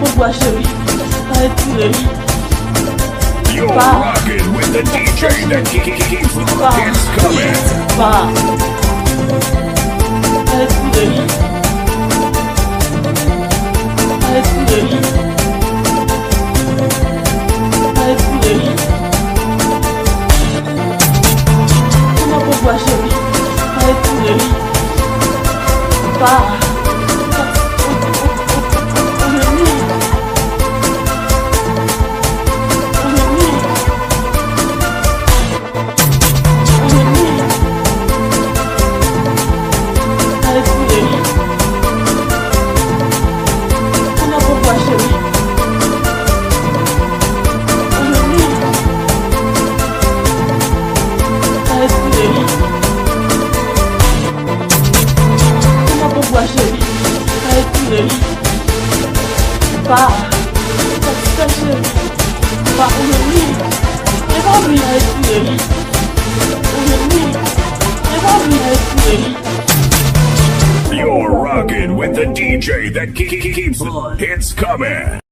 pourquoi chérie, arrête tout le lit. You're rocking with the DJ that keeps the hits coming. Pas. Arrête tout le lit. Arrête tout le lit. Arrête tout le lit. Comment pourquoi chérie, arrête tout le lit. Pas. Pas, ça chérie, pas aujourd'hui, et pas lui avec tout le lit. Aujourd'hui, et pas lui avec tout le lit. You're rocking with the DJ that keeps the hits coming.